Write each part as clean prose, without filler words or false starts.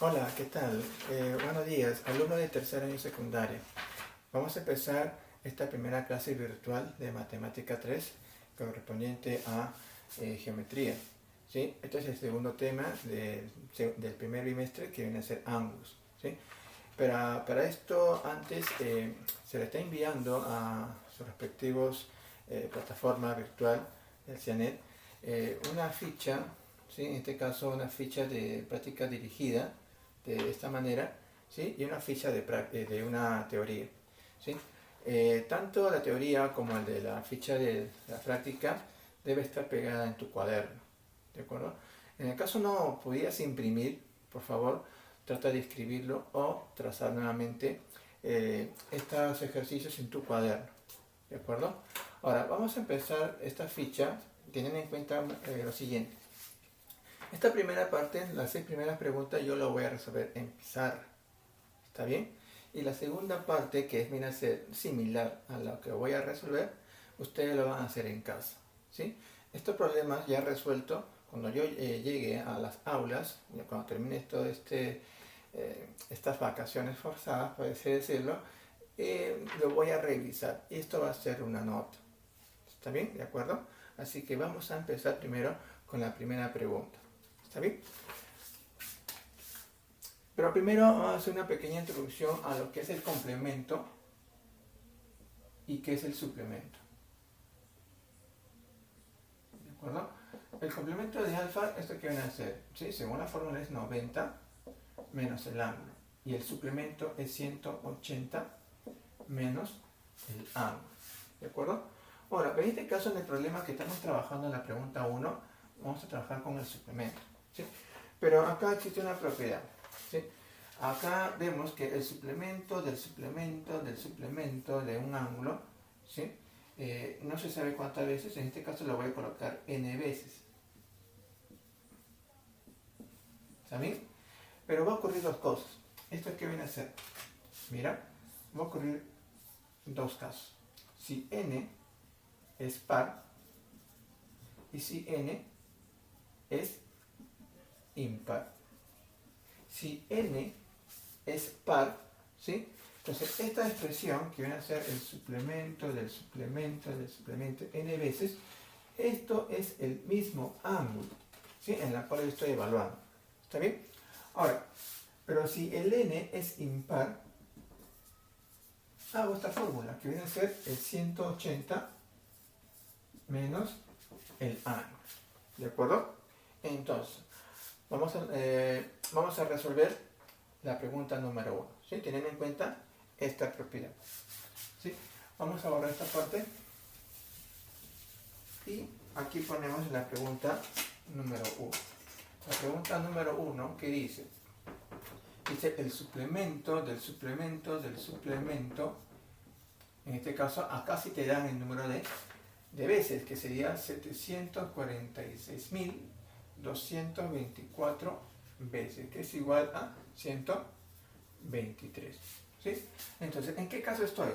Hola, ¿qué tal? Buenos días, alumno de tercer año secundaria. Vamos a empezar esta primera clase virtual de Matemática 3 correspondiente a geometría. ¿Sí? Este es el segundo tema del primer bimestre que viene a ser ángulos. ¿Sí? Para esto, antes se le está enviando a sus respectivos plataforma virtual del CIANET una ficha, ¿sí? En este caso una ficha de práctica dirigida de esta manera, ¿sí? Y una ficha de una teoría, ¿sí? Tanto la teoría como el de la ficha de la práctica debe estar pegada en tu cuaderno, ¿de acuerdo? En el caso no pudieras imprimir, por favor, trata de escribirlo o trazar nuevamente estos ejercicios en tu cuaderno, ¿de acuerdo? Ahora, vamos a empezar esta ficha teniendo en cuenta lo siguiente. Esta primera parte, las 6 primeras preguntas, yo lo voy a resolver en pizarra, ¿está bien? Y la segunda parte, que viene a ser similar a lo que voy a resolver, ustedes lo van a hacer en casa, ¿sí? Estos problemas ya resueltos, cuando yo llegue a las aulas, cuando termine todo estas vacaciones forzadas, por así decirlo, lo voy a revisar. Y esto va a ser una nota, ¿está bien? ¿De acuerdo? Así que vamos a empezar primero con la primera pregunta. ¿Está bien? Pero primero vamos a hacer una pequeña introducción a lo que es el complemento y qué es el suplemento. ¿De acuerdo? El complemento de alfa, ¿esto qué viene a ser? ¿Sí? Según la fórmula es 90 menos el ángulo. Y el suplemento es 180 menos el ángulo. ¿De acuerdo? Ahora, en este caso, en el problema que estamos trabajando en la pregunta 1, vamos a trabajar con el suplemento, ¿sí? Pero acá existe una propiedad, ¿sí? Acá vemos que el suplemento del suplemento del suplemento de un ángulo, ¿sí? No se sabe cuántas veces, en este caso lo voy a colocar n veces. ¿Está bien? Pero va a ocurrir dos cosas. ¿Esto qué viene a ser? Mira, va a ocurrir dos casos. Si n es par y si n es impar. Si n es par, ¿sí? Entonces esta expresión que viene a ser el suplemento del suplemento del suplemento n veces, esto es el mismo ángulo, ¿sí? En la cual estoy evaluando. ¿Está bien? Ahora, pero si el n es impar, hago esta fórmula que viene a ser el 180 menos el ángulo. ¿De acuerdo? Entonces, vamos a resolver la pregunta número 1, ¿sí? Teniendo en cuenta esta propiedad, ¿sí? Vamos a borrar esta parte y aquí ponemos la pregunta número 1. La pregunta número 1, ¿qué dice? Dice el suplemento del suplemento del suplemento. En este caso, acá sí te dan el número de veces, que sería 746.224 veces, que es igual a 123. ¿Sí? Entonces, ¿en qué caso estoy?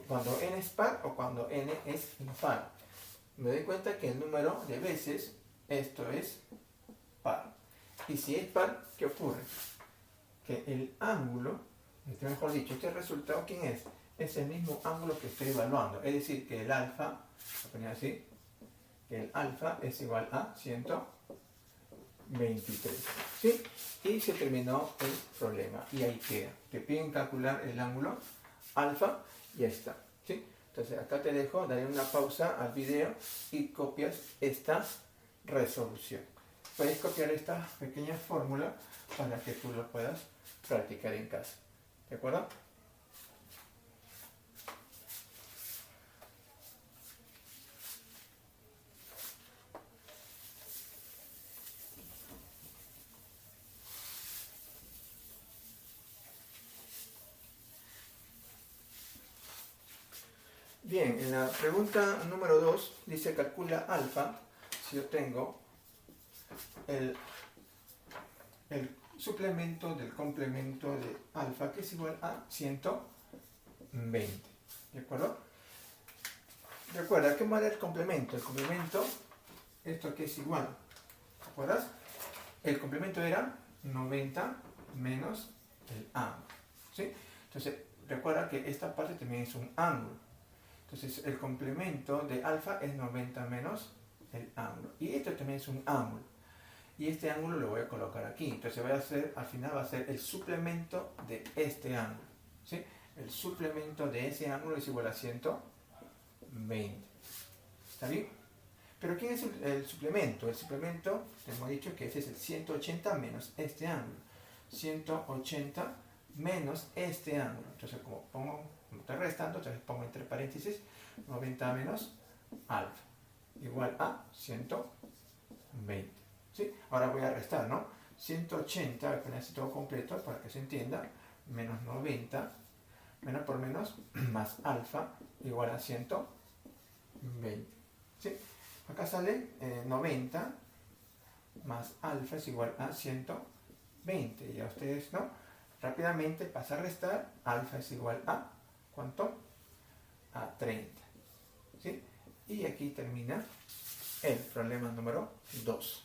¿Cuando n es par o cuando n es impar? Me doy cuenta que el número de veces, esto es par. Y si es par, ¿qué ocurre? Que el ángulo, mejor dicho, este resultado, ¿quién es? Es el mismo ángulo que estoy evaluando. Es decir, que el alfa, voy a poner así, que el alfa es igual a 123. ¿Sí? Y se terminó el problema. Y ahí queda. Te piden calcular el ángulo alfa y ya está. ¿Sí? Entonces acá te dejo, daré una pausa al video y copias esta resolución. Puedes copiar esta pequeña fórmula para que tú lo puedas practicar en casa. ¿De acuerdo? Bien, en la pregunta número 2 dice calcula alfa si yo tengo el suplemento del complemento de alfa, que es igual a 120. ¿De acuerdo? Recuerda, ¿qué vale el complemento? El complemento, esto aquí es igual. ¿Te acuerdas? El complemento era 90 menos el ángulo, ¿sí? Entonces, recuerda que esta parte también es un ángulo. Entonces, el complemento de alfa es 90 menos el ángulo. Y esto también es un ángulo. Y este ángulo lo voy a colocar aquí. Entonces, voy a hacer, al final va a ser el suplemento de este ángulo, ¿sí? El suplemento de ese ángulo es igual a 120. ¿Está bien? Pero ¿quién es el suplemento? El suplemento, te hemos dicho que ese es el 180 menos este ángulo. 180 menos este ángulo. Entonces, como estoy restando, entonces pongo entre paréntesis 90 menos alfa. Igual a 120. ¿Sí? Ahora voy a restar, ¿no? 180, voy a poner así todo completo para que se entienda. Menos 90, menos por menos, más alfa, igual a 120. ¿Sí? Acá sale 90 más alfa es igual a 120. Ya ustedes, ¿no? Rápidamente pasa a restar. Alfa es igual a, ¿cuánto? A 30. ¿Sí? Y aquí termina el problema número 2.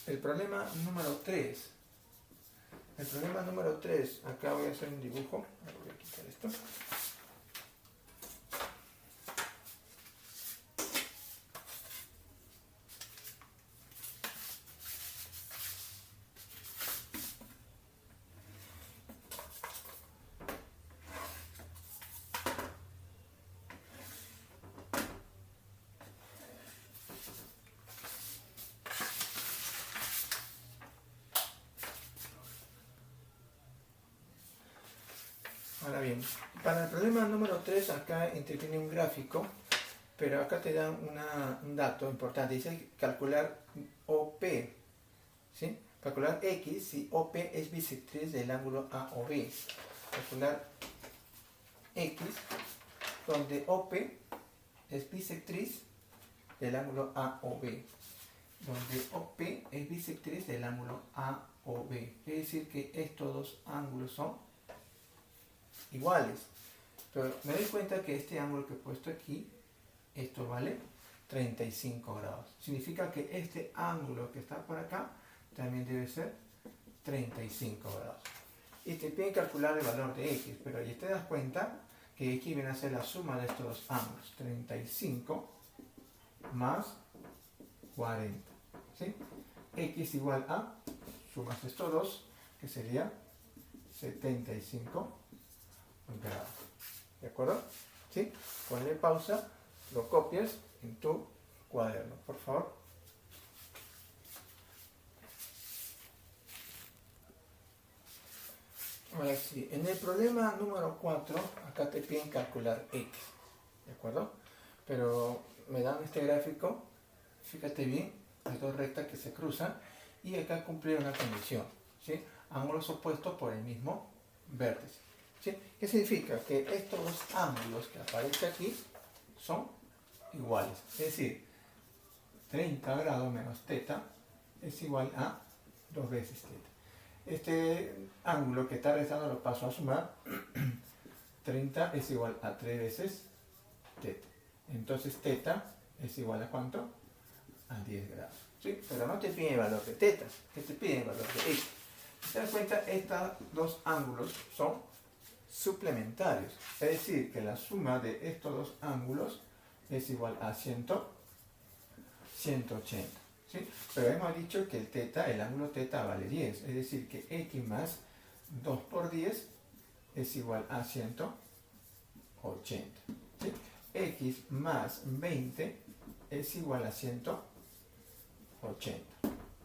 El problema número 3. El problema número 3. Acá voy a hacer un dibujo. Voy a quitar esto. Ahora bien, para el problema número 3 acá interviene un gráfico, pero acá te dan un dato importante. Dice calcular OP, ¿sí? Calcular X si OP es bisectriz del ángulo AOB. Calcular X donde OP es bisectriz del ángulo AOB. Donde OP es bisectriz del ángulo AOB. Es decir que estos dos ángulos son iguales. Pero me doy cuenta que este ángulo que he puesto aquí, esto vale 35 grados. Significa que este ángulo que está por acá también debe ser 35 grados. Y te piden calcular el valor de X, pero ahí te das cuenta que X viene a ser la suma de estos dos ángulos. 35 más 40. ¿Sí? X igual a, sumas estos dos, que sería 75 grados. ¿De acuerdo? ¿Sí? Ponle pausa, lo copias en tu cuaderno, por favor. Ahora sí, en el problema número 4, acá te piden calcular X. ¿De acuerdo? Pero me dan este gráfico, fíjate bien, hay dos rectas que se cruzan y acá cumplir una condición. ¿Sí? Ángulos opuestos por el mismo vértice. ¿Sí? ¿Qué significa? Que estos dos ángulos que aparecen aquí son iguales. Es decir, 30 grados menos teta es igual a 2 veces teta. Este ángulo que está restando lo paso a sumar. 30 es igual a 3 veces teta. Entonces teta es igual a ¿cuánto? A 10 grados. ¿Sí? Pero no te piden el valor de teta, que te piden el valor de X. Si te das cuenta, estos dos ángulos son suplementarios, es decir, que la suma de estos dos ángulos es igual a 180, ¿sí? Pero hemos dicho que el ángulo teta vale 10, es decir, que X más 2 por 10 es igual a 180, ¿sí? X más 20 es igual a 180.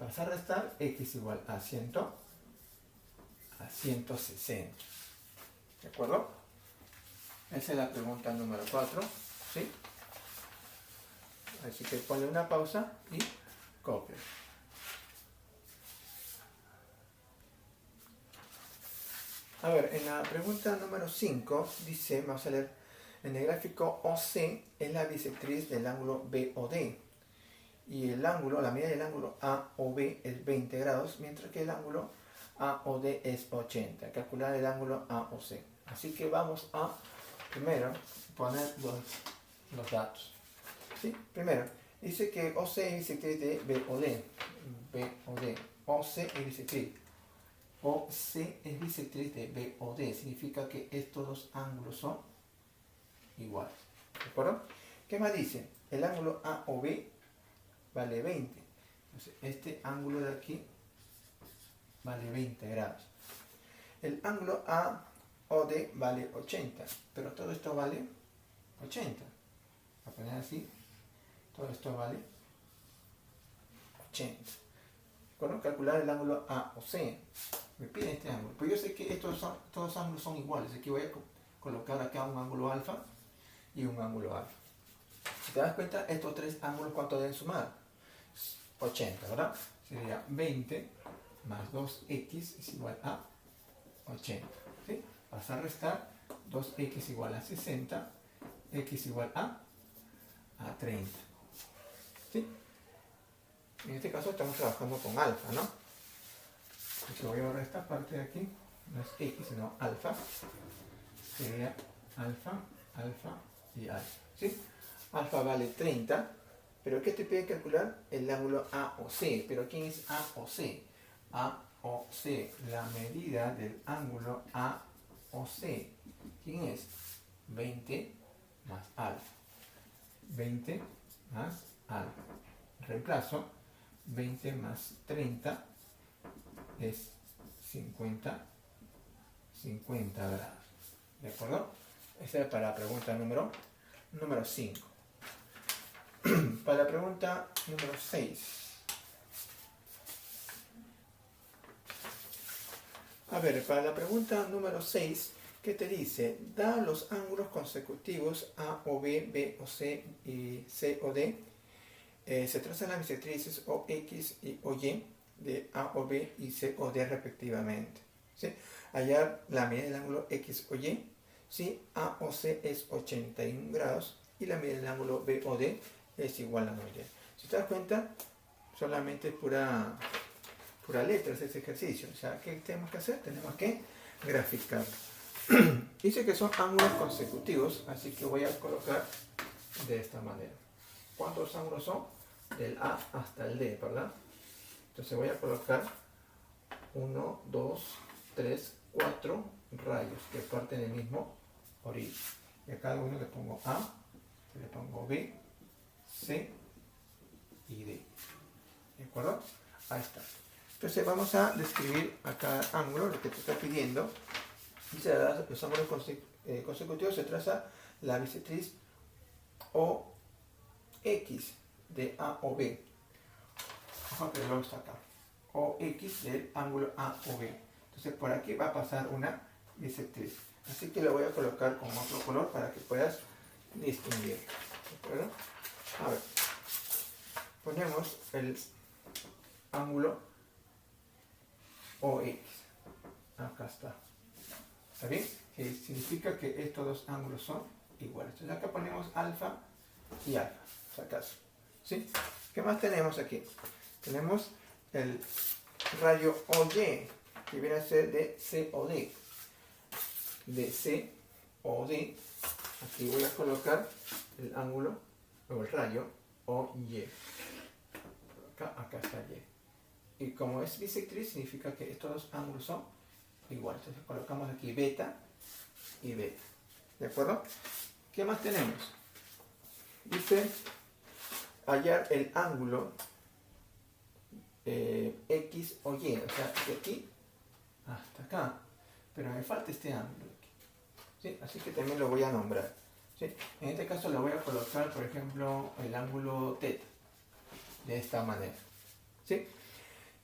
Vas a restar X igual a 160. ¿De acuerdo? Esa es la pregunta número 4. ¿Sí? Así que ponle una pausa y copia. A ver, en la pregunta número 5 dice, vamos a leer, en el gráfico OC es la bisectriz del ángulo BOD. y el ángulo, la medida del ángulo AOB es 20 grados, mientras que el ángulo AOD es 80. Calcular el ángulo AOC. Así que vamos a primero poner los datos. ¿Sí? Primero, dice que OC es bisectriz de BOD. OC es bisectriz. OC es bisectriz de BOD. Significa que estos dos ángulos son iguales. ¿De acuerdo? ¿Qué más dice? El ángulo AOB vale 20. Entonces, este ángulo de aquí vale 20 grados. El ángulo AOD vale 80. Pero todo esto vale 80. Voy a poner así. Todo esto vale 80. ¿De acuerdo? Calcular el ángulo AOC. Me piden este ángulo. Pues yo sé que todos los ángulos son iguales. Aquí voy a colocar acá un ángulo alfa y un ángulo alfa. Si te das cuenta, estos tres ángulos, ¿cuánto deben sumar? 80, ¿verdad? Sería 20 más 2x es igual a 80. ¿Sí? Vas a restar 2x igual a 60, x igual a 30. ¿Sí? En este caso estamos trabajando con alfa, ¿no? Entonces voy a borrar esta parte de aquí, no es x, sino alfa. Sería alfa, alfa y alfa. ¿Sí? Alfa vale 30, pero ¿qué te pide calcular? El ángulo AOC. ¿Pero quién es AOC? AOC, la medida del ángulo AOC. ¿Quién es? 20 más alfa. 20 más alfa. Reemplazo. 20 más 30 es 50 grados. ¿De acuerdo? Esta es para la pregunta número 5. Para la pregunta número 6. A ver, para la pregunta número 6, ¿qué te dice? Da los ángulos consecutivos A o B, B o C y C o D. Se trazan las bisectrices OX y OY de A o B y C o D respectivamente. ¿Sí? Hallar la medida del ángulo X o Y. ¿Sí? A o C es 81 grados y la medida del ángulo B o D es igual a 9. Si te das cuenta, solamente es pura letras ese ejercicio. O sea, ¿qué tenemos que hacer? Tenemos que graficar. Dice que son ángulos consecutivos, así que voy a colocar de esta manera. ¿Cuántos ángulos son? Del A hasta el D, ¿verdad? Entonces voy a colocar 1, 2, 3, 4 rayos que parten del mismo origen. Y a cada uno le pongo A, le pongo B, C y D. ¿De acuerdo? Ahí está. Entonces vamos a describir a cada ángulo lo que te está pidiendo. Dice, los ángulos consecutivos se traza la bisectriz OX de A o B. Ojo que luego está acá. OX del ángulo A o B. Entonces por aquí va a pasar una bisectriz. Así que lo voy a colocar con otro color para que puedas distinguir. ¿De acuerdo? A ver. Ponemos el ángulo OX. Acá está. ¿Está bien? Que significa que estos dos ángulos son iguales. Entonces acá ponemos alfa y alfa, si acaso. ¿Sí? ¿Qué más tenemos aquí? Tenemos el rayo OY, que viene a ser de COD. De COD, aquí voy a colocar el ángulo o el rayo OY. Acá está Y. Y como es bisectriz, significa que estos dos ángulos son iguales. Entonces colocamos aquí beta y beta. ¿De acuerdo? ¿Qué más tenemos? Dice hallar el ángulo X o Y. O sea, de aquí hasta acá. Pero me falta este ángulo aquí. ¿Sí? Así que también lo voy a nombrar. ¿Sí? En este caso lo voy a colocar, por ejemplo, el ángulo θ. De esta manera. ¿Sí?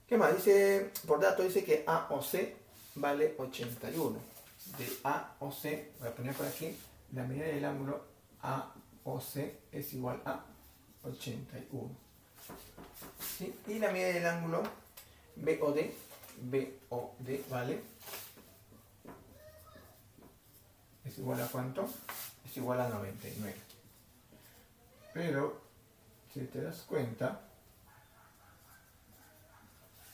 ¿Qué más? Dice, por dato dice que A o C vale 81. De A o C, voy a poner por aquí, la medida del ángulo A o C es igual a 81. ¿Sí? Y la medida del ángulo BOD vale, es igual a ¿cuánto? Es igual a 99. Pero, si te das cuenta,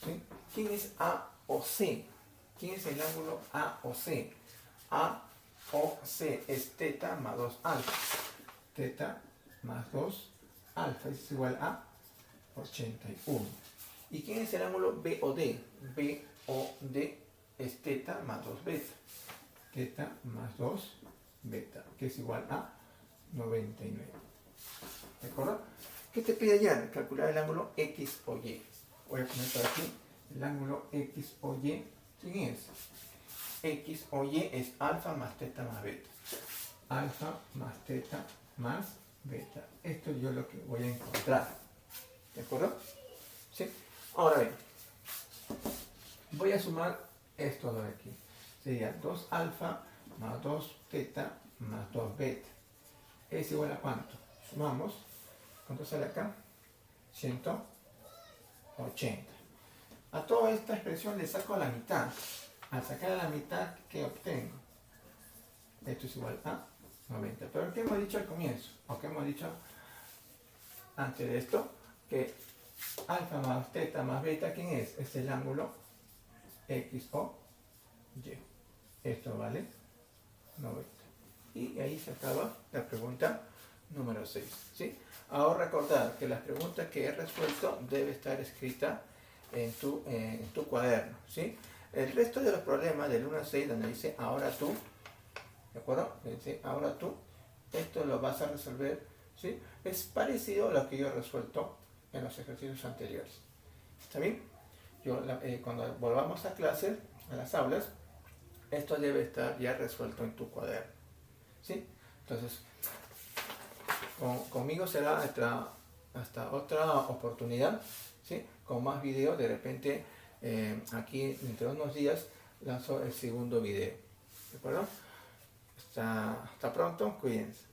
¿sí? ¿Quién es A o C? ¿Quién es el ángulo A o C? A o C es teta más 2 alfa. Teta más 2 alfa es igual a 81. ¿Y quién es el ángulo B o D? B o D es teta más 2 beta. Teta más 2 beta, que es igual a 99. ¿De acuerdo? ¿Qué te pide ya? Calcular el ángulo X o Y. Voy a poner por aquí el ángulo X o Y. ¿Quién es? X o Y es alfa más teta más beta. Alfa más teta más beta. Esto es yo lo que voy a encontrar. ¿De acuerdo? ¿Sí? Ahora bien, voy a sumar esto de aquí. Sería 2 alfa más 2 teta más 2 beta. ¿Es igual a cuánto? Sumamos. ¿Cuánto sale acá? 180. A toda esta expresión le saco la mitad. Al sacar a la mitad, ¿qué obtengo? Esto es igual a 90. Pero ¿qué hemos dicho al comienzo? ¿O qué hemos dicho antes de esto? Que alfa más teta más beta, ¿quién es? Es el ángulo X o Y. Esto vale 90. Y ahí se acaba la pregunta número 6. ¿Sí? Ahora recordar que las preguntas que he resuelto debe estar escrita en tu cuaderno. ¿Sí? El resto de los problemas del 1 al 6, donde dice ahora tú, ¿de acuerdo? Dice ahora tú, esto lo vas a resolver, ¿sí? Es parecido a lo que yo he resuelto en los ejercicios anteriores. ¿Está bien? Cuando volvamos a clase, a las aulas, esto debe estar ya resuelto en tu cuaderno. ¿Sí? Entonces, conmigo será hasta otra oportunidad, ¿sí? Con más videos. De repente, aquí dentro de unos días lanzo el segundo video. ¿De acuerdo? Hasta pronto, cuídense.